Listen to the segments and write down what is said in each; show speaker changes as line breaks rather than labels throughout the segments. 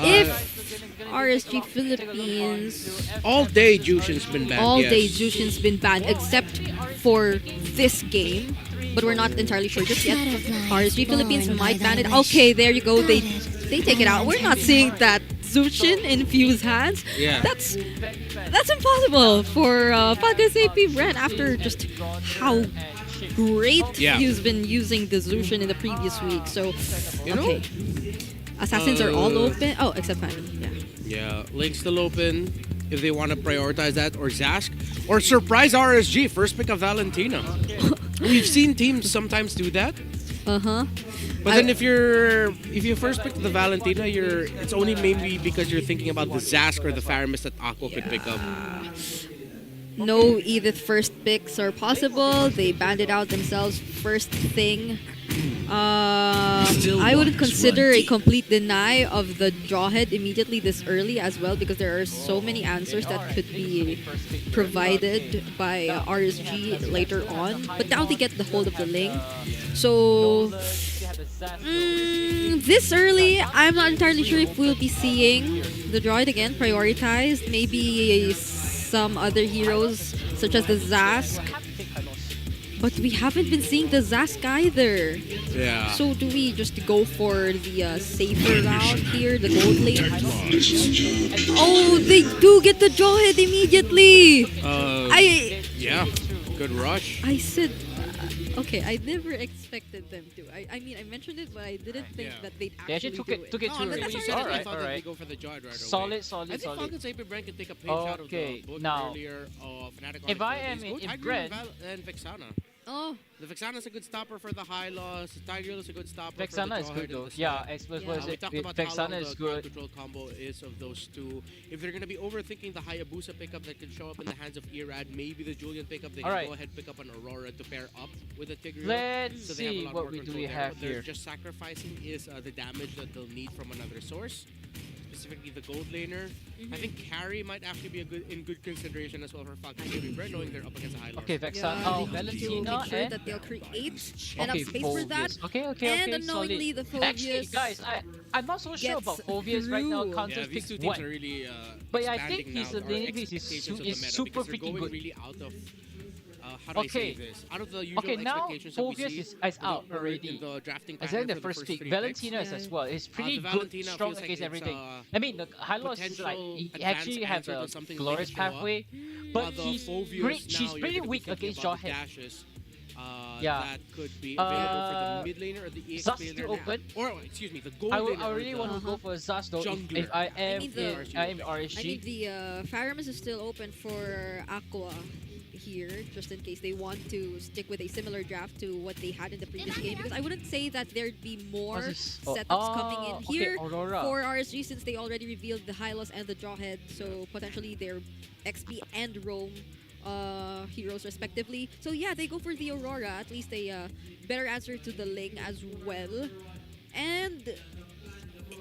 If RSG Philippines,
All day Jushin's been banned.
all
yes.
day Jushin's been banned except for this game, but we're not entirely sure just yet. RSG Philippines might ban it. Okay, there you go. They take it out. We're not seeing that Zushin in Fuse hands.
Yeah.
That's impossible for Falcon's AP Bren after just how great
Yeah.
he's been using the Zushin in the previous week. So,
You know,
okay. Assassins are all open. Oh, except Fanny. Yeah.
yeah, Link's still open if they want to prioritize that, or Zask, or surprise RSG, first pick of Valentina. We've seen teams sometimes do that.
Uh-huh.
But then if you first pick the Valentina, it's only maybe because you're thinking about the Zask or the Faramis that Aqua could pick up.
No Edith first picks are possible. They banned it out themselves first thing. I wouldn't consider a complete deny of the Jawhead immediately this early as well, because there are so many answers that could be provided by RSG later on. But now they get the hold of the Ling. So this early, I'm not entirely sure if we'll be seeing the droid again prioritized. Maybe some other heroes such as the Zask. But we haven't been seeing the Zask either.
Yeah.
So do we just go for the safer route here, the gold lane? Oh, they do get the Jawhead immediately!
Yeah, good rush.
I said, okay, I never expected them to. I mean, I mentioned it, but I didn't think
Yeah.
that they'd
They
actually
actually
do it.
took it
No,
too
when
early.
you said it, I
Alright,
thought that they
alright.
go for the Jawhead right away.
Solid,
I
solid,
think
solid.
Falcon's AP Bren can take a page out of
Okay,
the book
now,
earlier of Fnatic.
if I am in Bren,
and Vexana.
Oh,
The Vexana's a good stopper for the high loss. The Tigreal is a good stopper for the
Vexana is
Jawhead
good
and
though.
the
Yeah,
Slap.
Express
Yeah.
was
We
it?
talked about how
Vexana
long
is
the
good.
ground control combo is of those two. If they're going to be overthinking the Hayabusa pickup that could show up in the hands of Irad, maybe the Julian pickup, they can
Alright.
go ahead pick up an Aurora to pair up with the Tigreal.
Let's
So they have a
see
lot
what
more
we do
control
we
there.
have
What they're
here.
just sacrificing is the damage that they'll need from another source, specifically the gold laner. I think carry might actually be in good consideration as well for Falcon Baby Bread, knowing they're up against a high loss.
Okay, Vexana.
yeah,
Oh,
they need to
Valentina
make sure
and
that they'll create enough
okay,
space for that.
Phobius. Okay,
And
okay,
unknowingly,
solid.
the
Actually,
Phobius
guys, I'm not so sure
gets
about Phobius right now.
through.
Counter
Yeah, these
pick
two teams
one.
are really
But I think
expanding
his
now our
laning phase is
expectations of the meta
super
because they're
freaking
going
good.
really out of how do I say
Okay.
this? Out of the usual
Okay, now
expectations that we
Phobius
see
is
in
out
the,
already.
in the drafting
As
pattern
in the
for
first pick,
three
Valentina
picks.
is as well. It's pretty
the
good,
Valentina
strong
feels like
against
it's,
everything. I mean, the high loss is like
potential
he
advanced
actually has
answer
a
to something
glorious
Link show up.
pathway, but
the
she's
Phobius
she's
now, you're
pretty
gonna be
weak
thinking
against
about the
Jawhead.
dashes,
Yeah.
that could be available for the mid laner or the EX
Zust
laner.
still open.
Or, excuse me, the gold
I
laner. or
really
the-
want to go for Zust though.
Jungler.
If I am
mean, the-
I am
I mean,
RSG.
the Faramis is still open for Aqua here, just in case they want to stick with a similar draft to what they had in the previous game. Because I wouldn't say that there'd be more
What's this? Oh,
setups coming in
okay,
here
Aurora.
for RSG, since they already revealed the Hylos and the Jawhead. So potentially their XP and Roam heroes respectively. So yeah, they go for the Aurora. At least a better answer to the Ling as well. And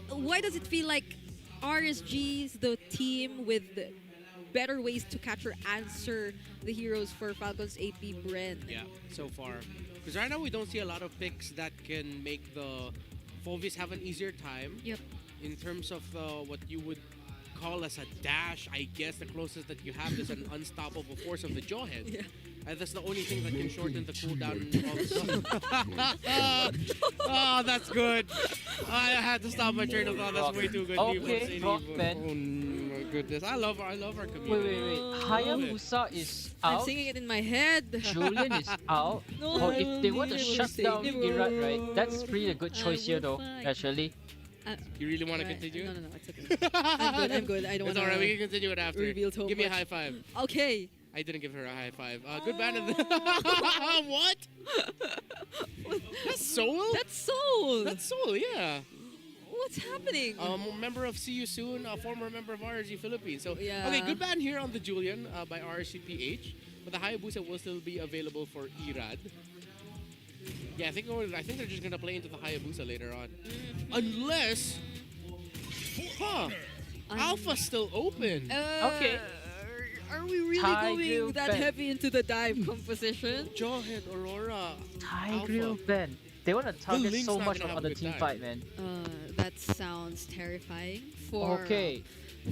why does it feel like RSG's the team with better ways to catch or answer the heroes for Falcon's AP Bren?
Yeah, so far. Because right now we don't see a lot of picks that can make the Phobius have an easier time.
Yep.
In terms of what you would call as a dash, I guess the closest that you have is an unstoppable force of the Jawhead.
Yeah.
And that's the only thing that can shorten the cooldown of oh, that's good. I had to stop my train of thought. That's way too good.
Okay, Rock Band.
Oh my goodness. I love our
Wait,
community.
wait, wait. Hayabusa is
I'm
out.
singing it in my head.
Julian is out.
No,
Oh, if they want to shut down
Never.
Irad, right? That's pretty a good choice here, though.
Fine.
Actually,
You really want to
Right.
continue?
No, it's okay. I'm good. I'm good. I don't
It's
want
alright, we
to.
can continue it after.
reveal too
Give me a
much.
high five.
Okay.
I didn't give her a high five. Good band. What? That's Soul?
That's Soul.
That's Soul, yeah.
What's happening?
Member of See You Soon, a former member of RSG Philippines. So,
Yeah.
okay, good ban here on the Julian by RSG PH. But the Hayabusa will still be available for Irad. Yeah, I think they're just gonna play into the Hayabusa later on, unless, Alpha's still open.
Okay.
Are we really
Tigreal
going that
Ben.
heavy into the dive composition?
Jawhead, Aurora,
Tigreal
Alpha.
Ben. They want to target
Link's
so
not
much
gonna have
on
a
the
good
team
time.
fight, man.
That's sounds terrifying for
Okay.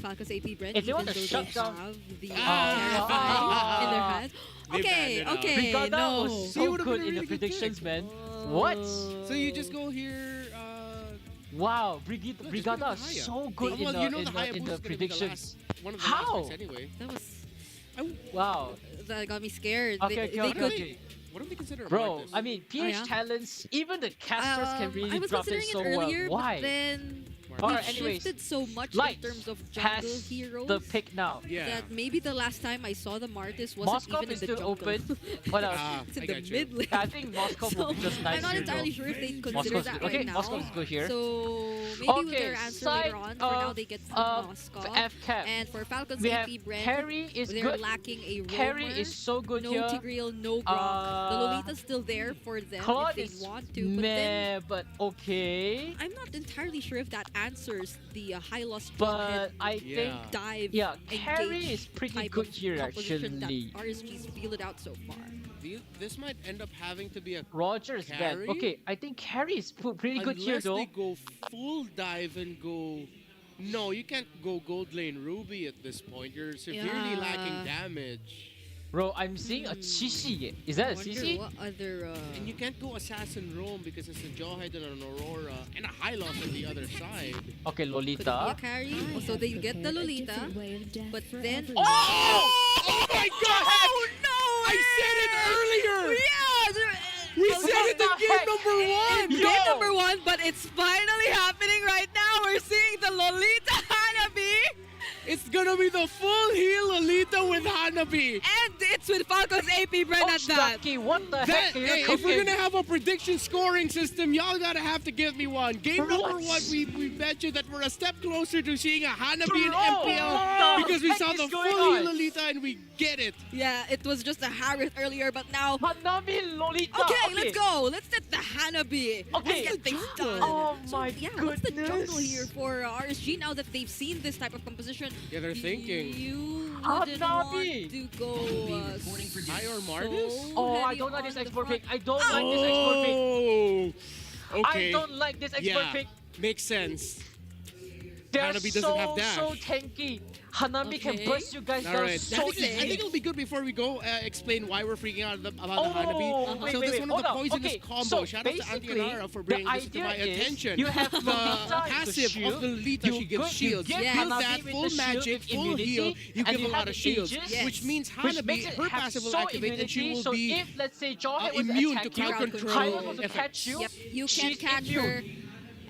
Falcons AP Bren,
If they want
even
to
though
shut
they
down-
have the
Ah.
terrifying in their hands.
They
Okay,
banned it out.
okay,
Brigada
no.
was
See, it
so
would've
good
been a
in the
really good
predictions,
pick.
man. What?
So you just go here.
Wow,
No, just
Brigada
go
is
with Haya.
so good
Well,
in
you know
the,
the
in
Hayabusa
the
is gonna be the
predictions.
one of the
How?
last picks anyway.
That was
Wow.
that got me scared.
Okay,
They-
okay,
they
okay,
could-
okay.
What do they consider a
Bro,
Marcus?
I mean, PH
yeah?
talents, even the casters can really
I was
drop it
considering
so
it earlier,
well. Why?
but then
Alright,
we've
anyways,
shifted so much
Light
in terms of jungle
has
heroes
the pick now.
yeah.
that maybe the last time I saw the Martis wasn't
Moscow
even in
is
the
still
jungle.
open. What else?
It's in
I
the
got you.
mid lane.
I think Moscow will be just nice
I'm not
here,
entirely
though.
sure if they consider
Moscow's
that
good. Okay,
right now.
Moscow is good here.
So maybe with
Okay,
their answer
side
later on. For now,
of,
they get Moscow.
FCAP.
And for Falcons
We have
AP Bren,
Carry is
they're
good.
lacking a roamer.
Carry is so good
no
here.
Tigreal, no Gronk. The
Uh,
Lolita's still there for them
Claude
if
is
they want to. But then
meh, but okay.
I'm not entirely sure if that answers the high loss
But I
Yeah.
think
dive.
yeah, Carry
engage
is pretty
type
good
of
here
composition
actually.
That RSG's fielded out so far.
This might end up having to be a
Roger is bad.
Carry?
Okay, I think Carry is pretty good here
unless
though.
they go full dive and go. No, you can't go gold lane Ruby at this point. You're severely
Yeah.
lacking damage.
Bro, I'm seeing a Chishi. Is that a
Wonder
CC?
what other
And you can't go Assassin Roam because it's a Jawhead and an Aurora and a High Loss on the other side.
Okay,
could it be a
Lolita.
carry? So they get the Lolita, but then
Oh my god!
Oh no!
I said it earlier!
Yeah!
We
Oh,
said
what
it in
the
game
heck?
number one!
Yo!
Game number 1, but it's finally happening right now. We're seeing the Lolita Hanabi,
It's gonna be the full heal Lolita with Hanabi.
and it's with Falcons AP Bren
Oh,
at that.
Stucky, what the
That,
heck are you
hey, if we're
cooking?
gonna have a prediction scoring system, y'all gotta have to give me one. Game number
What?
1, we bet you that we're a step closer to seeing a Hanabi in
Bro,
MPL
what the
because we
heck
saw
is
the
going
full heal
on?
Lolita and we get it.
Yeah, it was just a Harris earlier, but now.
Hanabi Lolita.
Okay, let's go. Let's set the Hanabi.
Okay.
Let's get things done.
Oh my
yeah, what's the jungle
goodness.
here for RSG now that they've seen this type of composition?
Yeah, they're thinking.
You wouldn't want
Hanabi.
to go
High or
so
Martis?
Oh, I
heavy
don't like
on
this
the
export
front.
pick. I don't like this export pick.
Oh, okay.
I don't like this export
Yeah,
pick.
makes sense.
They're
Hanabi doesn't
so,
have dash.
so tanky. Hanabi can
Okay.
burst you guys
All
down
right.
so
I think
easy.
it'll be good before we go explain why we're freaking out about the
Oh,
Hanabi.
wait,
So
wait,
this
wait,
one of the
hold on.
poisonous
Okay,
combo.
so
Shout out to Auntie
basically,
Anara for
the
bringing this to
idea
my
is
attention.
you have
the
Lolita with
passive
shield,
of the Lolita, she gives shields.
You
You
give
build
Hanabi
that
with
full
the shield
magic,
with
full
immunity,
heal, you
and
give
you
a lot
have
of
the
shields,
Aegis,
which means
which makes
Hanabi,
it
her
have
passive will
so
activate and she
immunity,
will
so
be
if let's say Jawhead was
immune to
attacking
crowd
you,
control
Hanabi was to
effects.
catch you.
Yep, you can
she's
catch
immune.
her,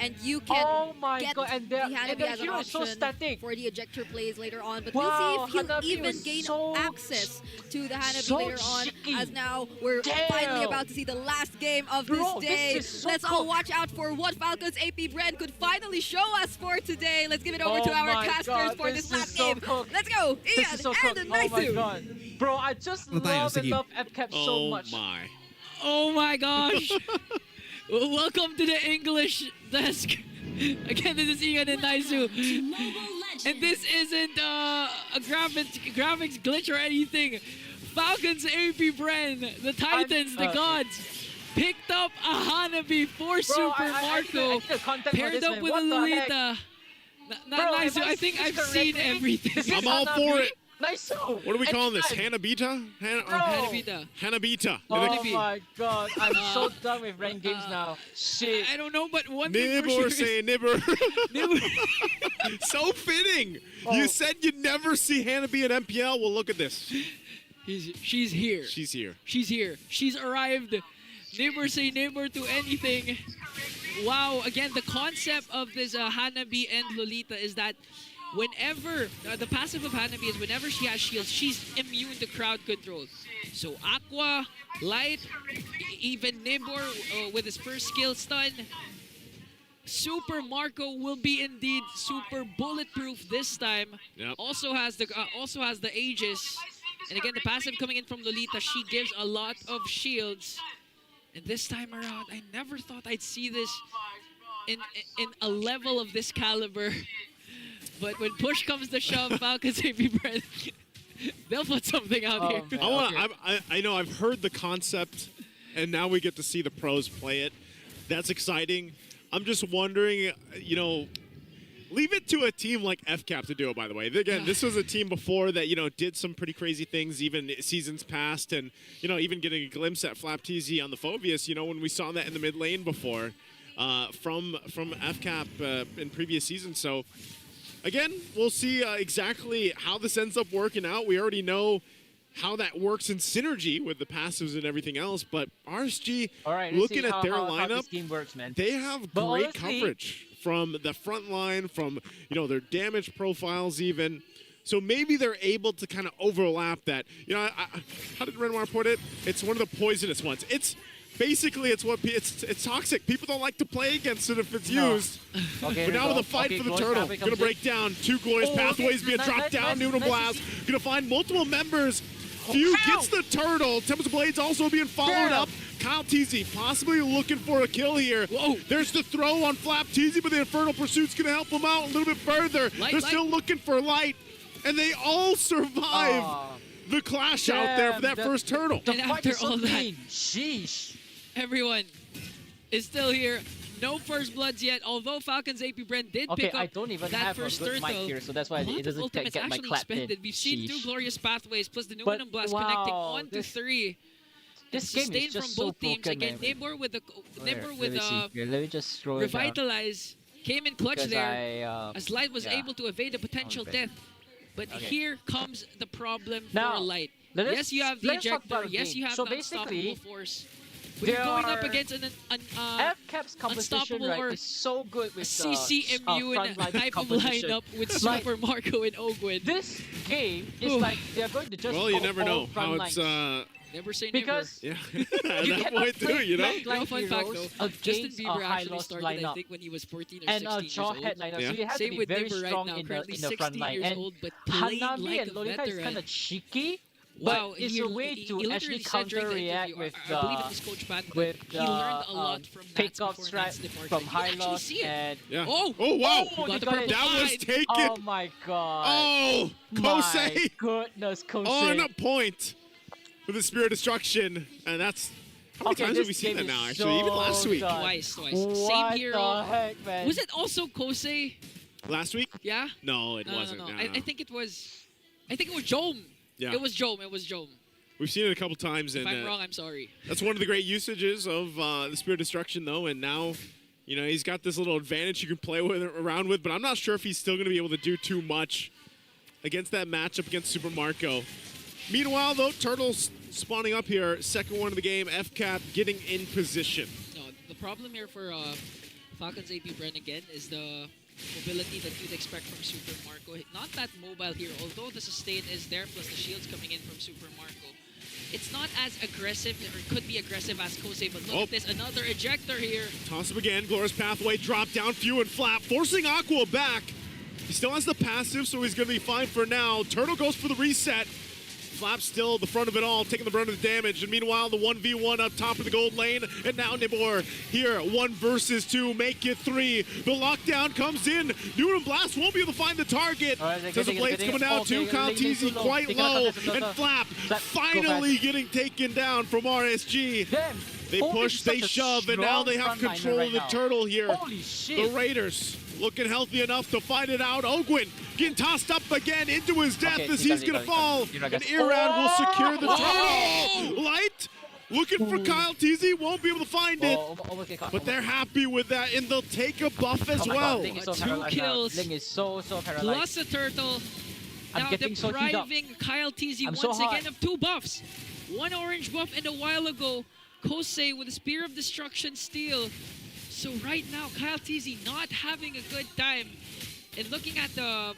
and you can
Oh my
get
god, and
the
their
Hanabi as an
hero is so
option
static.
for the ejector plays later on. But
Wow,
we'll see if
Hanabi
he'll even
was
gain
so
access to the Hanabi
so
later on,
cheeky.
as now we're finally
Damn.
about to see the last game of
Bro,
this day.
this is so
Let's all
cool.
watch out for what Falcons AP Bren could finally show us for today. Let's give it over
Oh
to our
my
casters
God,
for
this
this
is
last
so
game.
cooked.
Let's go,
This
Ian
is so
and
cool.
the
Oh my
Naisu.
god. Bro, I just
Well,
love and
sige.
love FCAP so much.
My.
Oh my gosh! Welcome to the English desk. Again, this is Ian and Naisu. And this isn't a graphics glitch or anything. Falcons AP Bren, the Titans, the gods, picked up a Hanabi for Super
I need
Marco,
the content for
paired
this,
up
man.
with
What
a
the heck?
Lolita.
Bro,
Not
if
Naisu, I think
see
I've
correctly,
seen everything.
this is
I'm all
Hanabi.
for it.
Nice.
What are we calling this?
Anytime.
Hanabita?
Bro.
Hanabita.
Hanabita.
Oh
Hanabi.
my god, I'm so done with ranked games now. Shit.
I don't know, but one thing
Nib
for
or
sure
say
is
nibber. So fitting.
Oh.
You said you'd never see Hanabi at MPL. Well, look at this.
she's here.
She's here.
She's here. She's arrived. Never say never to anything. Wow, again, the concept of this Hanabi and Lolita is that whenever, the passive of Hanabi is whenever she has shields, she's immune to crowd control. So Aqua, Light, even Nibor with his first skill stun. Super Marco will be indeed super bulletproof this time.
Yep.
Also has the Aegis. And again, the passive coming in from Lolita, she gives a lot of shields. And this time around, I never thought I'd see this in a level of this caliber. But when push comes to shove, Falcons AP Bren, they'll put something out here.
man,
I want.
okay.
I know. I've heard the concept, and now we get to see the pros play it. That's exciting. I'm just wondering, you know, leave it to a team like FCAP to do it, by the way. Again, this was a team before that, you know, did some pretty crazy things even seasons past, and, you know, even getting a glimpse at Flap TZ on the Phobius, you know, when we saw that in the mid lane before from FCAP in previous seasons. So, again, we'll see exactly how this ends up working out. We already know how that works in synergy with the passives and everything else, but RSG, looking at their lineup,
this game works, man.
they have
But
great
honestly,
coverage from the front line, from, you know, their damage profiles even. So maybe they're able to kind of overlap that. You know, how did Renoir put it? It's one of the poisonous ones. It's basically, it's toxic. People don't like to play against it if it's used.
Okay,
But now with the fight for the turtle, gonna break down 2 glorious pathways being dropped down. Noodle Blast gonna find multiple members. Few gets the turtle. Tempest Blades also being followed up. Kyle TZ possibly looking for a kill here.
Whoa.
There's the throw on Flap TZ, but the Infernal Pursuit's gonna help him out a little bit further. They're still looking for light, and they all survive the clash out there for that first turtle.
The
And
fight
after
is so
all that-
clean. Sheesh.
Everyone is still here. No first bloods yet, although Falcon's AP Bren did
Okay,
pick up
I don't even
that
have a
first
good mic
turtle.
here, so that's why
A lot
it
of
doesn't
ultimates
get my
actually
clap in.
expended. We've seen 2
Sheesh.
glorious pathways plus the
But,
Numinum Blast
wow,
connecting 1 to
this-
3.
This
And
game is
sustained
just
from
so
both teams.
broken,
Again,
man.
Nibor with the
Let me just scroll it down.
Revitalize came in clutch
Because
there. As Light was
yeah.
able to evade a potential
Okay.
death. But
Okay.
here comes the problem
Now,
for Light.
let's-
Yes, you have the
let's talk
ejector.
about the
Yes,
game.
you have
So
the unstoppable
basically,
force. But you're
there
going up
are-
against an
FCAP's composition,
unstoppable
right,
or
is so good with
CC immune
frontline
type of
composition.
lineup with
Like-
Super Marco and Ogwin.
This game is
Ooh.
like they're going to just
Well, you
go
never
all
know how
front
it's,
lines.
Never say
because
yeah,
you
at that
cannot
point too,
play
you know?
frontline
No fun fact
heroes
though, Justin
against a
Bieber
high
actually
loss
started, I
lineup.
think, when he was 14 or
And
16 years
jawhead
old.
lineup,
Yeah.
so you have
Same
to be
with
very
Nibber right
strong
now,
in
currently
the front
16
line.
years
And
old, but playing
Hanabi
like
and
a
Lolita is
veteran.
kind of cheeky,
Wow,
but it's
he-
a way
he
to
literally
actually
said during the
counter-react
interview,
with
I believe it was Coach Pan, that
with
he learned a lot from Nats
pickups
before
right
Nats departed.
from
You
high
actually
loss
see it.
and
Yeah.
Oh!
Oh, wow.
Oh,
Got
you
the
got
purple
it.
That was
side.
taken.
Oh my god.
Oh,
my
Kosei
goodness, Kosei.
on a point with the Spirit of Destruction. And that's, how many times have we seen that now, actually? Even last week.
Twice.
What
Same hero.
the heck, man?
Was it also Kosei?
Last week?
Yeah?
No, it
No,
wasn't.
no.
No,
I
no.
think it was Jome.
Yeah.
It was Jome.
We've seen it a couple times,
If
and
I'm wrong, I'm sorry.
that's one of the great usages of the Spirit of Destruction, though. And now, you know, he's got this little advantage you can play with around with, but I'm not sure if he's still going to be able to do too much against that matchup against Super Marco. Meanwhile, though, Turtles spawning up here, second one of the game. FCAP getting in position.
No, the problem here for Falcon's AP Bren again is the mobility that you'd expect from Super Marco. Not that mobile here, although the sustain is there, plus the shields coming in from Super Marco. It's not as aggressive, or could be aggressive as Kosei, but look at this, another ejector here.
Toss up again. Glorious Pathway, drop down, Few and Flap, forcing Aqua back. He still has the passive, so he's going to be fine for now. Turtle goes for the reset. Flap still at the front of it all, taking the brunt of the damage. And meanwhile, the 1v1 up top of the gold lane. And now Nibor here, 1 versus 2, make it 3. The lockdown comes in. Newton Blast won't be able to find the target. Says the Blade's coming down too. Kyle TZ quite low. And Flap finally getting taken down from RSG.
Damn.
They push, they shove, and now they have control of the turtle here.
Holy shit.
The Raiders looking healthy enough to fight it out. Ogwin getting tossed up again into his death as he's going to fall. And Irad will secure the turtle. Light looking for Kyle TZ, won't be able to find it. But they're happy with that, and they'll take a buff as well.
Ling is so
2
paralyzed now.
kills.
Ling is so paralyzed.
Plus a turtle.
I'm
Now
getting so heated up.
depriving Kyle TZ
I'm
once
so hot.
again of 2 buffs. 1 orange buff and a while ago, Kosei with a Spear of Destruction steal. So right now, Kyle TZ not having a good time. And looking at the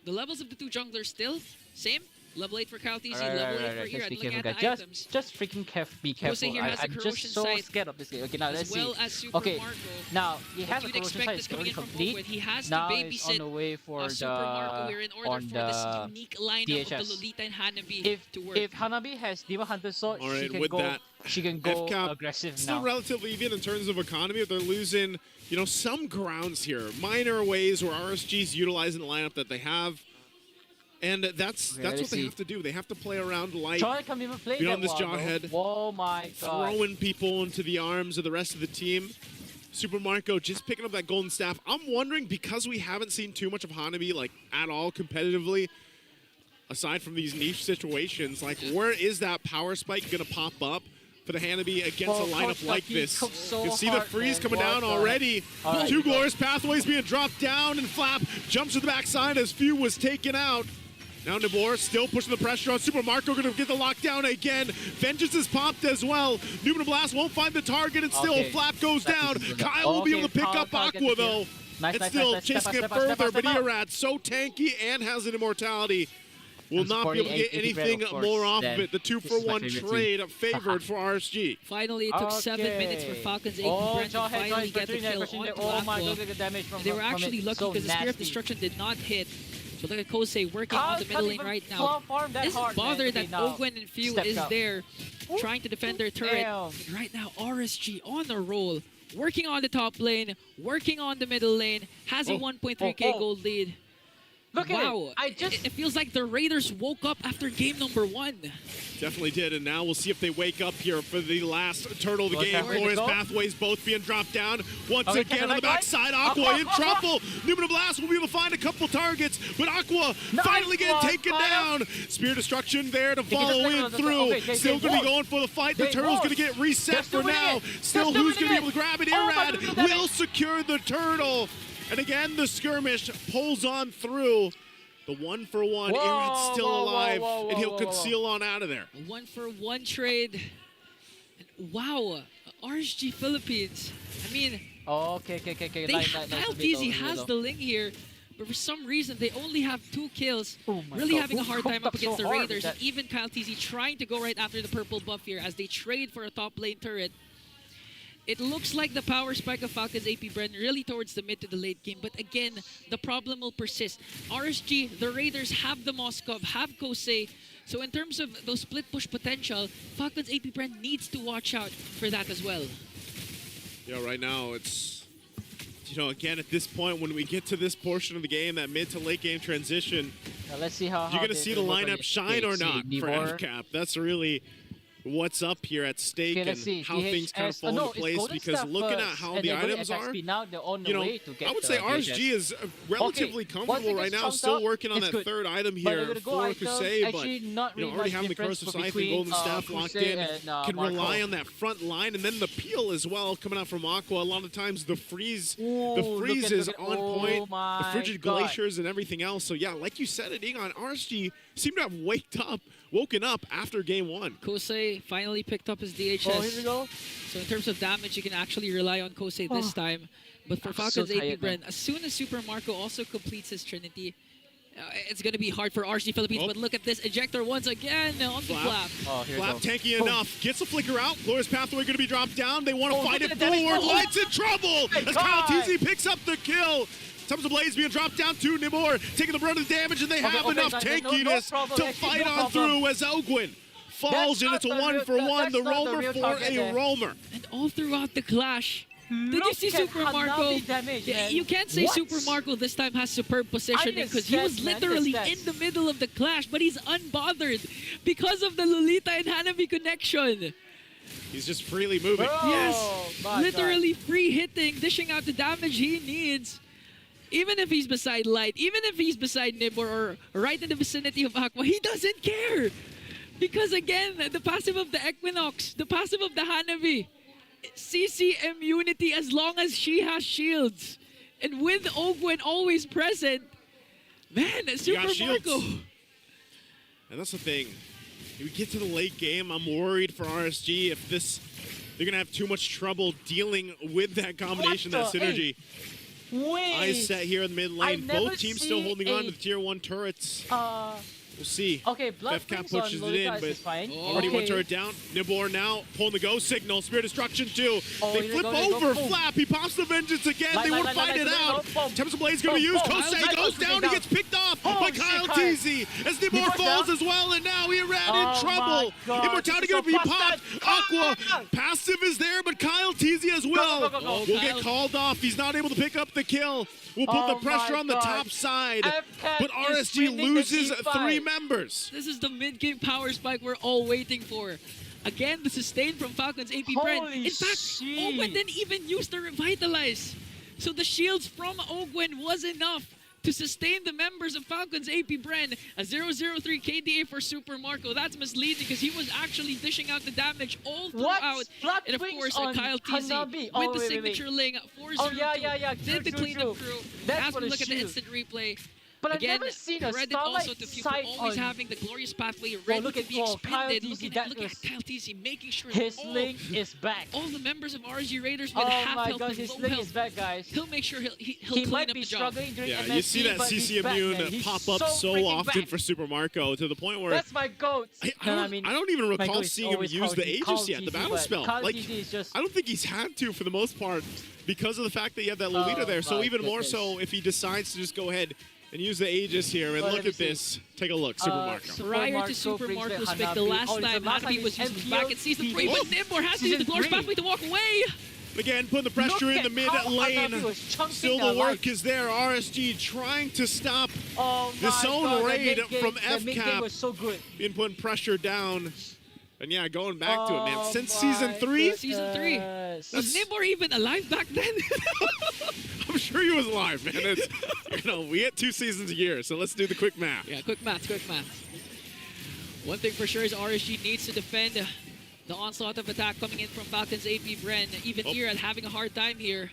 the levels of the 2 junglers still same. Level 8 for Kyle TZ, level 8 for Irad. Looking at the items.
Just freaking be careful.
here has the
I'm
corrosion
just so
sight,
scared of this game. Okay, now let's
as well
see.
as Super
Okay,
Marco.
now he has a
You'd
corrosion
expect
sight.
this
It's
coming
already
in from
complete.
Ogwin. He has
Now
to
it's on the
babysit
way for
Super Marco here in order
on
for this unique lineup of the
DHS.
Lolita and Hanabi to work.
If Hanabi has Demon Hunter Sword,
All
she
right,
can
with
go.
that,
She can go
FCAP
aggressive
still
now.
relatively even in terms of economy, but they're losing, you know, some grounds here. Minor ways where RSG's utilizing the lineup that they have. And that's
Okay,
what
let's
they
see.
have to do. They have to play around light,
Joy can even play
beyond
that
this
one,
Jawhead.
though. Oh my god.
throwing people into the arms of the rest of the team. Super Marco just picking up that golden staff. I'm wondering, because we haven't seen too much of Hanabi like at all competitively, aside from these niche situations, like where is that power spike gonna pop up for the Hanabi against a lineup like this?
So
You can see the freeze coming down already.
Alright,
Two glorious pathways being dropped down, and Flap jumps to the backside as Few was taken out. Now Nibor still pushing the pressure on Super Marco, gonna get the lockdown again. Vengeance is popped as well. Numinum Blast won't find the target, and still Flap goes down. Kyle will be able to pick up Aqua though.
Nice,
And
nice,
still
nice, nice.
chasing
Step
it
up, step up,
further,
step
but
up.
Irad so tanky and has an immortality. Will
I'm
not be able to get
supporting 80 Bren,
anything
of course,
more off of
then.
it. The
This is my
2-for-1
favorite
trade favored for RSG.
Finally, it took 7 minutes for Falcon's AP Bren to finally get the kill onto
Oh my,
Aqua.
look at the damage from
They were
from
actually
it.
lucky
So
because the Spear of
nasty.
Destruction did not hit. So look at Kosei working on the
Can't
middle lane
even
right now.
claw farm that
Isn't
hard, man.
bothered
Okay,
that
now,
Ogwen and Few
stepped
is
up.
there trying to defend their turret.
Damn.
But right now, RSG on the roll, working on the top lane, working on the middle lane, has a
Oh.
1.3k
Oh.
gold lead.
Look at
Wow,
it.
it feels like the Raiders woke up after game number 1.
Definitely did, and now we'll see if they wake up here for the last turtle of the
Okay,
game.
ready to
Glorious
go?
pathways both being dropped down. Once
Okay,
again
can
on the
I go?
backside, Aqua in trouble. Numinum Blast will be able to find a couple targets, but Aqua
Nice
finally getting
one,
taken
fire.
down. Spear Destruction there to
They can
follow
just
in
take it.
through.
Okay, they
Still going to be
won't.
going for the fight. The
They
turtle's
won't.
going to get reset
They're still
for now.
winning it.
Still,
They're
who's
still
going to be
winning
able to grab it?
Oh my
Irad
goodness.
will secure the turtle. And again, the skirmish pulls on through. The 1-for-1,
Whoa,
Irad's still
whoa, whoa,
alive,
whoa,
and he'll
whoa, whoa.
conceal on out of there.
A 1-for-1 trade. And wow, RSG Philippines. I mean,
Oh, okay.
They
Line,
Kyle TZ has the link here, but for some reason they only have 2 kills.
Oh my
Really
God,
having a
who
hard time
cooked
up
up so
against the
hard
Raiders.
with
And even Kyle TZ trying to go right after the purple buff here as they trade for a top lane turret. It looks like the power spike of Falcon's AP Bren really towards the mid to the late game. But again, the problem will persist. RSG, the Raiders have the Moskov, have Kosei. So in terms of those split push potential, Falcon's AP Bren needs to watch out for that as well.
Yeah, right now it's, again, at this point, when we get to this portion of the game, that mid to late game transition,
Now, let's see how.
you're going to see the lineup shine or not for
Nibor.
FCAP. That's really what's up here at stake
Okay,
and
let's see.
how things kind of
DHS
fall
no,
into
it's
place,
golden
because
stuff
looking at
first,
how
and
the
they're going
items
attack
are,
speed. Now they're on the way to get
I would say
DHS.
RSG is relatively
Okay,
comfortable
once
right
it
now,
comes
still
out,
working on
it's
that
good.
third item
But
here
they're gonna go
for
items,
Crusade,
actually
but
not really
already
much
having the
difference
Corrosive Scythe and
between,
Golden Staff locked
Crusade
in,
and,
can
Marco.
rely on that front line, and then the peel as well coming out from Aqua. A lot of times the freeze,
Ooh,
the
look
freeze
at-
is
look at-
on
oh
point, the
my
frigid
God.
glaciers and everything else. So yeah, like you said it, Egon, RSG seemed to have woken up after game 1.
Kosei finally picked up his DHS.
Oh, here we go.
So in terms of damage, you can actually rely on Kosei this time. But for
I'm
Falcon's
so
AP
tired, man.
Bren, as soon as Super Marco also completes his Trinity, it's going to be hard for RSG Philippines.
Oh.
But look at this ejector once again on the
Flap.
Flap.
Oh, here we
Flap
go.
tanky
Boom.
enough. Gets a flicker out. Glorious Pathway going to be dropped down. They want to
Oh,
fight
look
it
at the damage.
forward.
Oh,
Light's in trouble
my
as Kyle
God.
TZ picks up the kill. Tons of Blaze being dropped down to Nibor, taking the brunt of the damage, and they have
okay,
enough
guys, no
tankiness
problem,
to
actually,
fight
no
on
problem.
through as Ogwen falls,
That's
and
not
it's a
the real-
1-for-1.
that's
The
not the
roamer
real
for
target
a
there.
roamer.
And all throughout the clash, did you
Look
see
at
Super
Hanabi
Marco?
damage,
Yeah,
man.
you can't say
What?
Super Marco this time has superb positioning because he was
Understand, man,
literally
understand.
in the middle of the clash, but he's unbothered because of the Lolita and Hanabi connection.
He's just freely moving.
Bro,
Yes,
my
literally free hitting, dishing out the damage he needs. Even if he's beside Light, even if he's beside Nibor or right in the vicinity of Aqua, he doesn't care. Because again, the passive of the Equinox, the passive of the Hanabi, CC immunity as long as she has shields. And with Ogwen always present, man, Super
shields.
Marco.
And that's the thing. If we get to the late game, I'm worried for RSG if they're going to have too much trouble dealing with that combination, that
What the-
synergy.
Wait.
Eyes set here in the mid lane.
never
Both teams still
see
holding on
a-
to the tier 1 turrets. We'll see.
Okay, Blood
FCAP
Wings on
pushes it
Lolita
in,
is
but
fine.
already one
Okay.
turret down. Nibor now pulling the go signal. Spear Destruction too.
Oh,
They
here
flip
they go,
over.
boom.
Flap. He pops the Vengeance again.
Light,
They
light,
won't
light,
fight
light,
it
light,
out.
boom.
Tempest Blade's going to be
Boom,
used.
boom.
Kosei
Light,
goes
light,
down.
light,
He gets picked off by
Holy
Kyle
shit, Kyle.
Teasy. As Nibor
pushed
falls
down.
as well, and now Irad
Oh
in trouble.
my God,
Immortality
this
going to
is
be
so
popped.
busted.
Aqua
Ah!
passive is there, but Kyle Teasy as well.
Go, go, go, go.
Oh,
Will
Kyle.
get called off. He's not able to pick up the kill. We'll put
Oh
the pressure
my
on the
God.
top side.
FCAP
But
is
RSG
winning the
loses
team fight.
3 members.
This is the mid-game power spike we're all waiting for. Again, the sustain from Falcon's AP Bren.
Holy
In fact,
shit.
Ogwen didn't even use the Revitalize. So the shields from Ogwen was enough to sustain the members of Falcon's AP Bren. A 003 KDA for Super Marco. That's misleading because he was actually dishing out the damage all
What?
throughout.
Blood
And of
Wings
course,
on
Kyle Teasy
Hanabi.
with
Oh,
the
wait,
signature
wait.
ling 4
Oh, yeah.
Did the
True,
cleanup
true.
crew.
That's
As
for
we
the
look at the
shield.
instant replay.
But I've
Again,
never seen a
credit
Starlight
also to Few
sight
for always
on
having the glorious pathway ready
look
to
at
be
Kyle
expended.
Teasy,
Look
that
at
was-
Kyle Teasy making sure
His
all,
link is back.
all the members of RSG Raiders with
Oh
half
my
health
God,
and
his
low
link
health.
is back, guys.
He'll make sure he'll
He
clean
might
up
be
the job.
struggling during
Yeah,
MSC,
you see that
but
CC
he's back,
Immune
man. He's
pop up so
freaking
often
back.
for Super Marco to the point where
That's my goat.
I don't even
my
recall
goat is
seeing him
always
use the
Kyle
Aegis yet, the
TC,
battle
but
spell.
Kyle
Like,
TC is just
I don't think he's had to for the most part because of the fact that he had that Lolita
Oh
there. So
my
even more
goodness.
so if he decides to just go ahead and use the Aegis here. And
Well,
look
let me
at
see.
this. Take a look, Super Marco.
Super
Prior
Marco
to Super
brings
Marco's
the
pick, the
Hanabi.
last
Oh, it's
time
the last
Hanabi
time
was
in
used was back in
MPL
Season 3,
PH.
but Nimbor has to use the
Season
glorious
3.
pathway to walk away.
Again, putting the pressure
Look
in the
at
mid
how
lane.
Hanabi was chunking
Still the
alive.
work is there. RSG trying to stop
Oh
this
my
own
God,
raid
the mid-game-
from
the mid-game
FCAP.
was so good.
Been putting pressure down. And yeah, going back to it, man.
Oh
Since
my
season 3,
Season 3.
goodness.
Was Nimbor even alive back then?
I'm sure he was alive, man. It's, we get 2 seasons a year, so let's do the quick math.
Yeah, quick math. One thing for sure is RSG needs to defend the onslaught of attack coming in from Falcon's AP Bren. Even
Oh.
Irad having a hard time here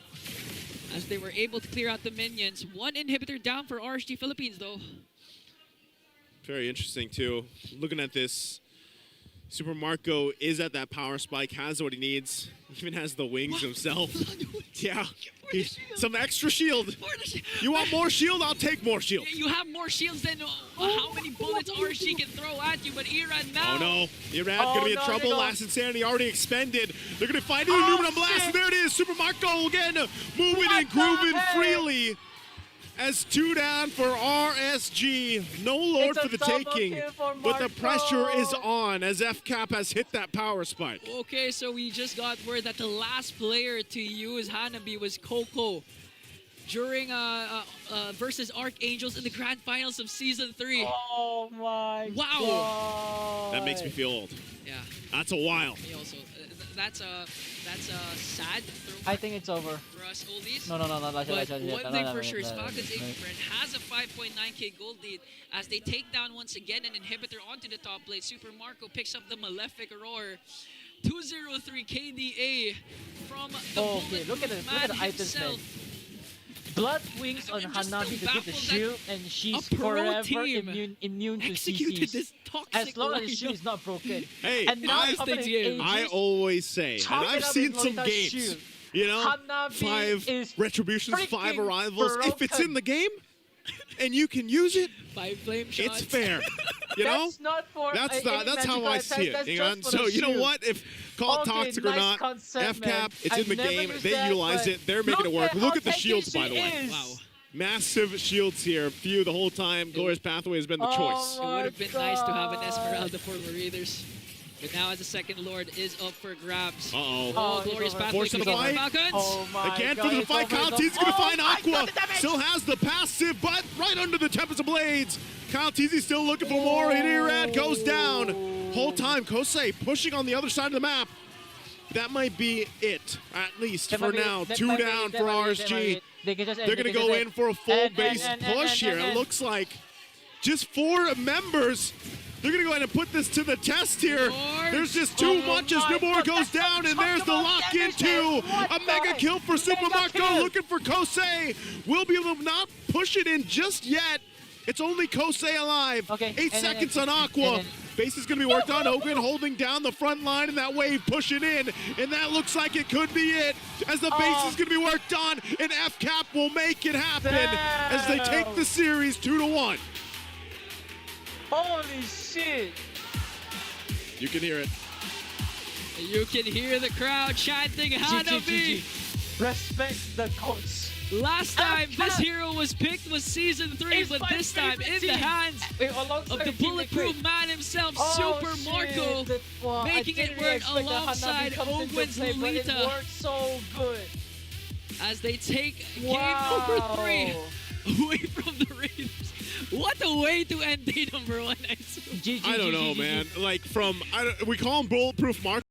as they were able to clear out the minions. One inhibitor down for RSG Philippines, though.
Very interesting, too. Looking at this, Super Marco is at that power spike, has what he needs, even has the wings himself. Yeah, some extra shield. You want more shield? I'll take more shield.
You have more shields than how many bullets RSG can throw at you, but Irad now.
Oh no, Irad
Oh,
gonna be in
no,
trouble.
they go.
Last Insanity already expended. They're gonna find it.
Oh,
Moving on blast.
shit.
There it is. Super Marco again, moving
What
and grooving
the heck?
freely. As 2 down for RSG. No Lord
It's a
for the
double
taking,
kill for
but the pressure
Marco.
is on as FCAP has hit that power spike.
Okay, so we just got word that the last player to use Hanabi was Coco during versus Archangels in the grand finals of Season 3.
Oh my
Wow.
God.
That makes me feel old.
Yeah,
That's a while.
me also. That's a sad
I
throwback
think it's over.
for us oldies.
No.
But one thing for sure is Falcon's AP Bren has a 5.9k gold lead as they take down once again an inhibitor onto the top lane. Super Marco picks up the Malefic Roar. 203 KDA from the
Okay, look at the items, man.
himself.
Blood Wings on
I'm just
Hanabi
so
to get the
baffled that
shield, and she's
a pro
forever
team
immune to
Executed
CCs.
this toxic
As long as the
lineup.
shield is not broken.
Hey,
And now
I-
coming in
game.
I
Aegis,
always say, and
Chalk it
I've
up
seen
with
some
Lolita's
games,
shield.
you know,
Hanabi
5
is
retributions, 5
freaking
arrivals. If it's
broken.
in the game and you can use it,
5 flame shots.
it's fair. You know?
That's not for
That's
any
that's how
magical
I
attack,
see it.
that's
Hang
just
on.
for
So
the
you know
shield.
what? If call it
Okay,
toxic or
nice
not,
concept, man.
FCAP, it's
I
in the
never
game.
used
They
that,
utilize
but
it. They're making it
look
work.
at
Look
how
at the shields, by the
tanky
way.
she is.
Wow.
Massive shields here. Few the whole time. Glorious Pathway has been the
Oh
choice.
It would have been nice to have an
God.
Esmeralda for the Raiders. But now as the second Lord is up for grabs.
Uh-oh.
Oh,
it's
glorious
over.
pathway
Forcing
coming
the
in for
fight.
Falcons.
Oh my
Again
God,
for the
it's
fight,
over,
Kyle
it's
Teasy's going to
over.
find
Oh my
Aqua.
God, the damage!
Still has the passive, but right under the Tempest of Blades. Kyle Teasy still looking for more, and Irad goes down. Whole time, Kosei pushing on the other side of the map. That might be it, at least
That
for
might be it,
now.
that
2
might be
down
it, that
for
might be it, that might be
RSG.
it. They can just end,
They're
they
going to
can
go
just
in
end.
for a full
And-
base
and-
push here.
and-
It looks like just 4 members. They're going to go ahead and put this to the test here.
Lord.
There's just too
Oh
much as
my
Nibor
God,
goes
that's
down, and
some
there's the
chunk of
lock in
damage,
too.
man. What
A mega
the
kill for Super
mega
Marco
kill?
looking for Kosei. Will be able to not push it in just yet. It's only Kosei alive.
Okay,
8
and then-
seconds on Aqua.
and then-
Base is going to be worked on. Hogan holding down the front line, and that wave pushing in. And that looks like it could be it. As the base is going to be worked on, and FCAP will make it happen as they take the series 2-1.
Holy shit!
You can hear it.
You can hear the crowd chanting Hanabi.
Respect the coach.
Last time this hero was picked was Season 3,
It's
but
my
this time
favorite
in the
team.
hands of the bulletproof man himself, Super Marco, making it work alongside Ogwen's
It
Lolita
worked so good.
as they take game
Wow.
number 3 away from the Raiders. What a way to end day number 1,
GG,
I don't know,
GG.
man. Like we call him Bulletproof Mark.